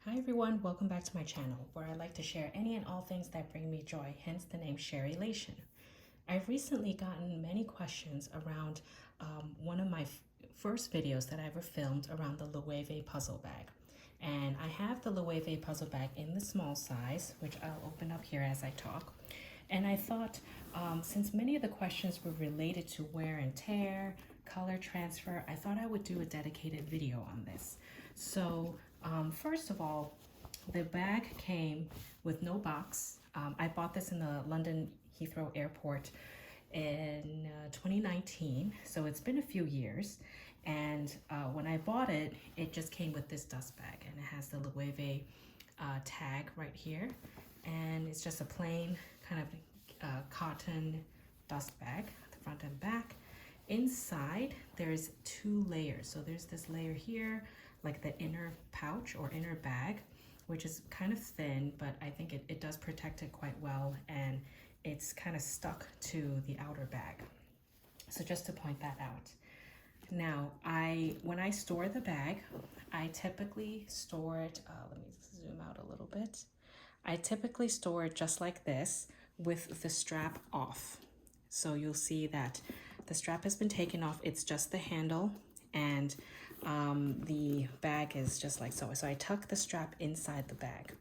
Hi everyone, welcome back to my channel where I like to share any and all things that bring me joy, hence the name Sharelation. I've recently gotten many questions around one of my first videos that I ever filmed around the Loewe Puzzle Bag. And I have the Loewe Puzzle Bag in the small size, which I'll open up here as I talk. And I thought, since many of the questions were related to wear and tear, color transfer, I thought I would do a dedicated video on this. So first of all, the bag came with no box. I bought this in the London Heathrow Airport in 2019, so it's been a few years. And when I bought it, it just came with this dust bag, and it has the Loewe tag right here. And it's just a plain kind of cotton dust bag, the front and back. Inside, there's two layers. So there's this layer here, like the inner pouch or inner bag, which is kind of thin, but I think it does protect it quite well, and it's kind of stuck to the outer bag. So just to point that out. Now, when I store the bag, I typically store it, let me zoom out a little bit. I typically store it just like this with the strap off. So you'll see that the strap has been taken off. It's just the handle, and the bag is just like so. So I tuck the strap inside the bag.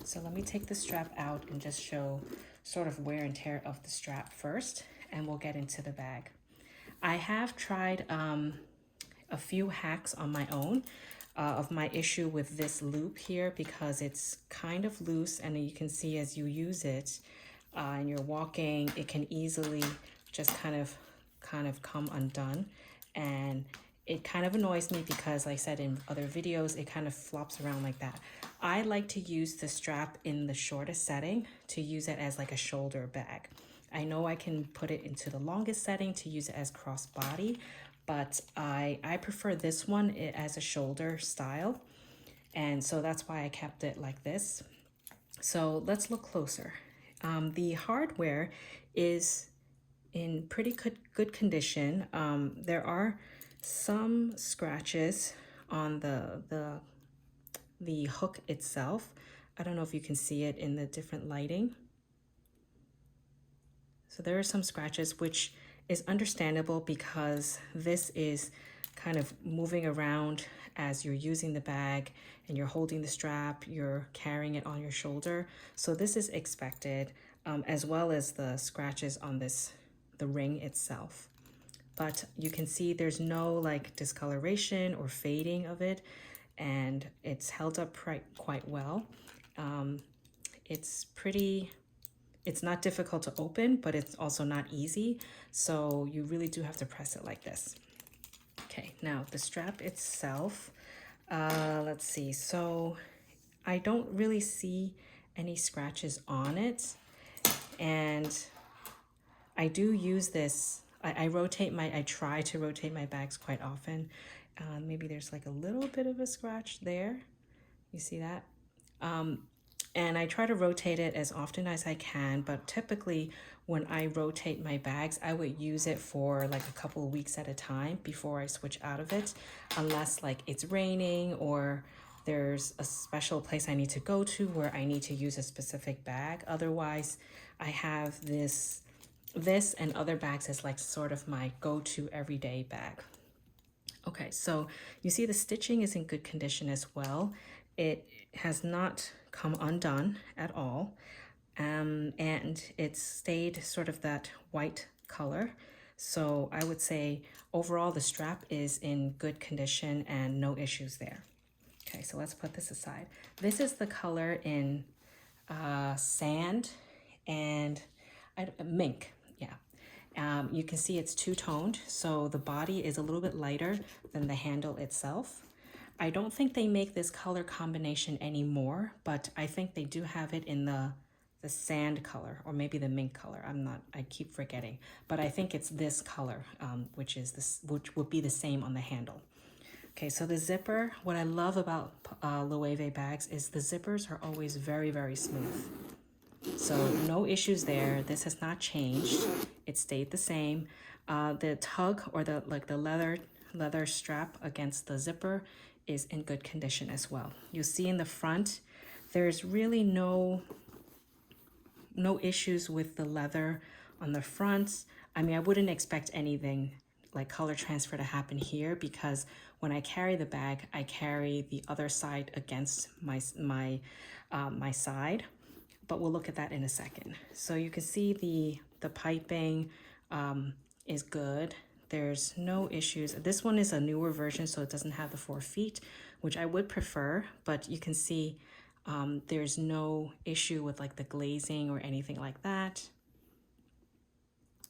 So let me take the strap out and just show sort of wear and tear of the strap first, and we'll get into the bag. I have tried a few hacks on my own of my issue with this loop here, because it's kind of loose, and you can see as you use it and you're walking, it can easily just kind of come undone. And it kind of annoys me because, like I said in other videos, it kind of flops around like that. I like to use the strap in the shortest setting to use it as like a shoulder bag. I know I can put it into the longest setting to use it as crossbody, but I prefer this one as a shoulder style. And so that's why I kept it like this. So let's look closer. The hardware is in pretty good condition. There are some scratches on the hook itself. I don't know if you can see it in the different lighting. So there are some scratches, which is understandable because this is kind of moving around as you're using the bag and you're holding the strap, you're carrying it on your shoulder. So this is expected, as well as the scratches on the ring itself. But you can see there's no like discoloration or fading of it, and it's held up quite well. It's not difficult to open, but it's also not easy. So you really do have to press it like this. Okay, now the strap itself, let's see. So I don't really see any scratches on it. And I do use this, I try to rotate my bags quite often. Maybe there's like a little bit of a scratch there. You see that? And I try to rotate it as often as I can, but typically when I rotate my bags, I would use it for like a couple of weeks at a time before I switch out of it, unless like it's raining or there's a special place I need to go to where I need to use a specific bag. Otherwise, I have this and other bags as like sort of my go-to everyday bag. Okay, so you see the stitching is in good condition as well. It has not come undone at all, and it's stayed sort of that white color. So I would say overall the strap is in good condition and no issues there. Okay, so let's put this aside. This is the color in sand and mink. Yeah. You can see it's two-toned, so the body is a little bit lighter than the handle itself. I don't think they make this color combination anymore, but I think they do have it in the sand color, or maybe the mink color. I keep forgetting, but I think it's this color, which would be the same on the handle. Okay, so the zipper, what I love about Loewe bags is the zippers are always very, very smooth. So no issues there. This has not changed. It stayed the same. The tug or the leather strap against the zipper is in good condition as well. You'll see in the front, there's really no issues with the leather on the front. I mean, I wouldn't expect anything like color transfer to happen here, because when I carry the bag, I carry the other side against my side, but we'll look at that in a second. So you can see the piping is good. There's no issues. This one is a newer version, so it doesn't have the 4 feet, which I would prefer, but you can see there's no issue with like the glazing or anything like that.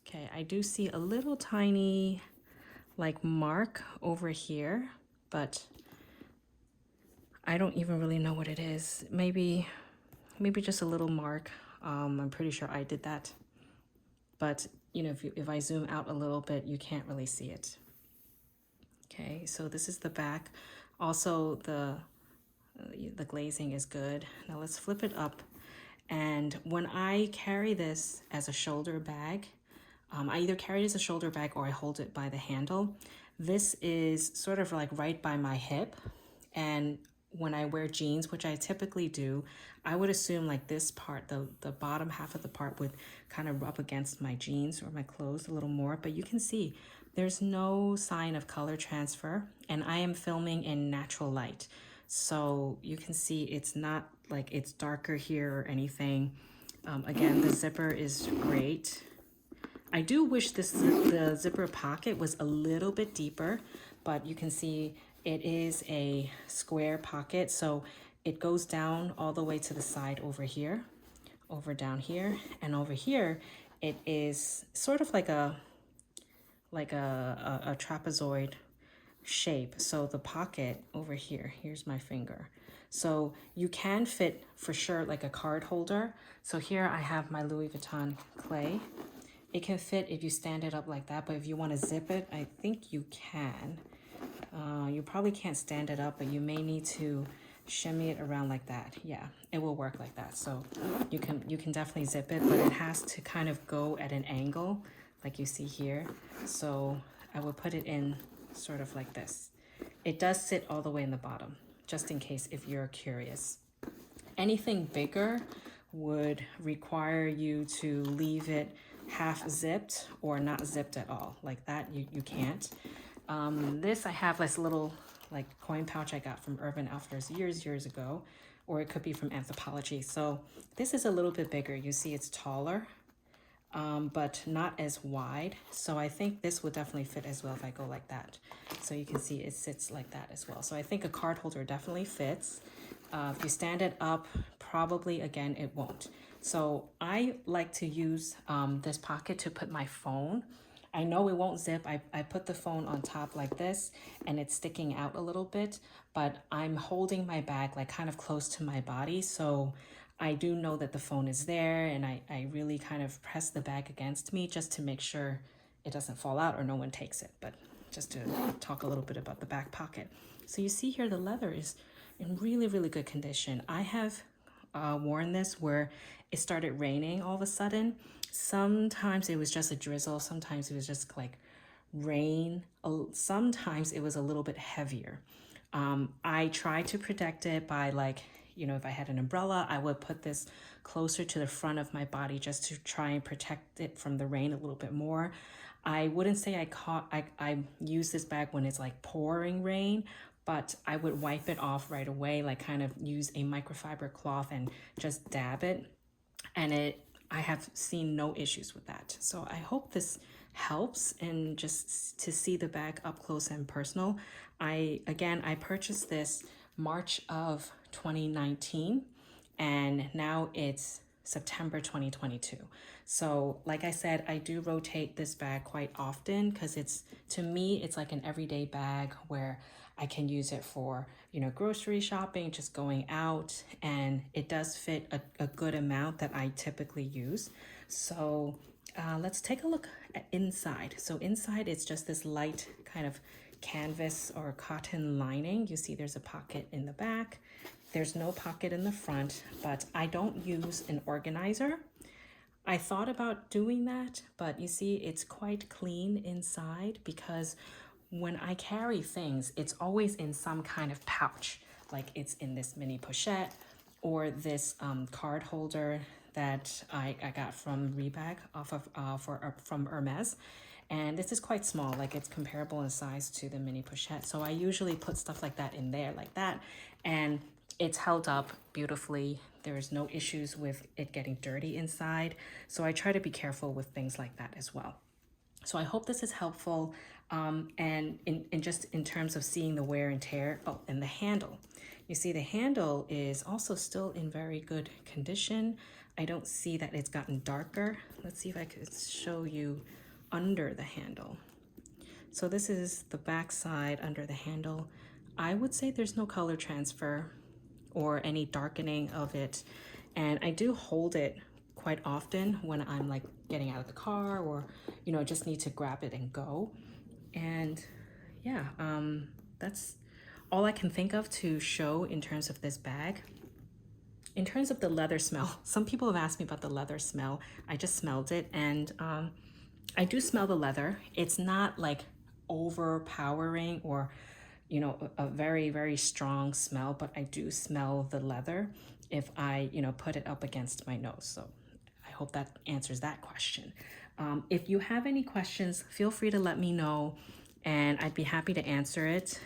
Okay, I do see a little tiny like mark over here, but I don't even really know what it is. Maybe just a little mark. I'm pretty sure I did that, but you know, if I zoom out a little bit, you can't really see it. Okay, so this is the back. Also, the glazing is good. Now let's flip it up. And when I carry this as a shoulder bag, I either carry it as a shoulder bag or I hold it by the handle. This is sort of like right by my hip. And when I wear jeans, which I typically do, I would assume like this part, the bottom half of the part would kind of rub against my jeans or my clothes a little more. But you can see there's no sign of color transfer, and I am filming in natural light. So you can see it's not like it's darker here or anything. Again, the zipper is great. I do wish the zipper pocket was a little bit deeper, but you can see it is a square pocket. So it goes down all the way to the side over here, over down here, and over here, it is sort of like a trapezoid shape. So the pocket over here, here's my finger. So you can fit for sure like a card holder. So here I have my Louis Vuitton clay. It can fit if you stand it up like that, but if you want to zip it, I think you can. You probably can't stand it up, but you may need to shimmy it around like that. Yeah, it will work like that. So you can definitely zip it, but it has to kind of go at an angle like you see here. So I will put it in sort of like this. It does sit all the way in the bottom, just in case if you're curious. Anything bigger would require you to leave it half zipped or not zipped at all. Like that, you can't. This I have this little like coin pouch I got from Urban Outfitters years ago, or it could be from Anthropology. So this is a little bit bigger. You see it's taller, but not as wide. So I think this would definitely fit as well if I go like that. So you can see it sits like that as well. So I think a card holder definitely fits. If you stand it up, probably again, it won't. So I like to use this pocket to put my phone. I know it won't zip. I put the phone on top like this and it's sticking out a little bit, but I'm holding my bag like kind of close to my body. So I do know that the phone is there, and I really kind of press the bag against me just to make sure it doesn't fall out or no one takes it. But just to talk a little bit about the back pocket. So you see here the leather is in really good condition. I have worn this where it started raining all of a sudden. Sometimes it was just a drizzle, sometimes it was just like rain, sometimes it was a little bit heavier. I tried to protect it by like, you know, if I had an umbrella, I would put this closer to the front of my body just to try and protect it from the rain a little bit more. I wouldn't say I use this bag when it's like pouring rain, but I would wipe it off right away, like kind of use a microfiber cloth and just dab it. And I have seen no issues with that. So I hope this helps, and just to see the bag up close and personal. I purchased this March of 2019, and now it's September 2022. So like I said, I do rotate this bag quite often because to me, it's like an everyday bag where I can use it for, you know, grocery shopping, just going out, and it does fit a good amount that I typically use. So let's take a look at inside. So inside, it's just this light kind of canvas or cotton lining. You see there's a pocket in the back. There's no pocket in the front, but I don't use an organizer. I thought about doing that, but you see it's quite clean inside, because when I carry things, it's always in some kind of pouch, like it's in this mini pochette or this card holder that I got from Rebag off of from Hermes. And this is quite small, like it's comparable in size to the mini pochette. So I usually put stuff like that in there like that, and it's held up beautifully. There's no issues with it getting dirty inside. So I try to be careful with things like that as well. So I hope this is helpful. And in just in terms of seeing the wear and tear, oh, and the handle. You see the handle is also still in very good condition. I don't see that it's gotten darker. Let's see if I could show you under the handle. So this is the back side under the handle. I would say there's no color transfer or any darkening of it. And I do hold it quite often when I'm like getting out of the car or, you know, just need to grab it and go. And yeah, that's all I can think of to show in terms of this bag. In terms of the leather smell, some people have asked me about the leather smell. I just smelled it, and I do smell the leather. It's not like overpowering or, you know, a very, very strong smell, but I do smell the leather if I, you know, put it up against my nose. So I hope that answers that question. If you have any questions, feel free to let me know and I'd be happy to answer it.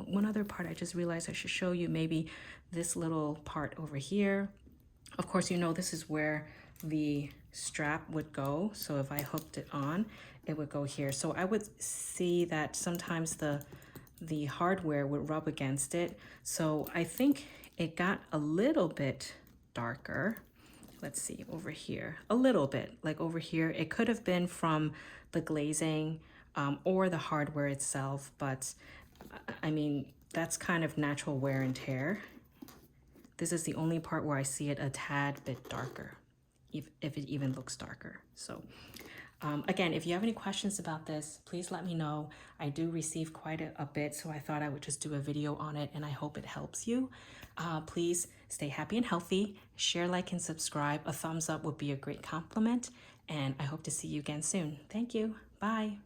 One other part I just realized I should show you, maybe this little part over here. Of course, you know, this is where the strap would go. So if I hooked it on, it would go here. So I would see that sometimes the hardware would rub against it. So I think it got a little bit darker. Let's see over here, a little bit, like over here. It could have been from the glazing or the hardware itself, but I mean, that's kind of natural wear and tear. This is the only part where I see it a tad bit darker, if it even looks darker. So again, if you have any questions about this, please let me know. I do receive quite a bit, so I thought I would just do a video on it, and I hope it helps you. Please stay happy and healthy. Share, like, and subscribe. A thumbs up would be a great compliment, and I hope to see you again soon. Thank you. Bye.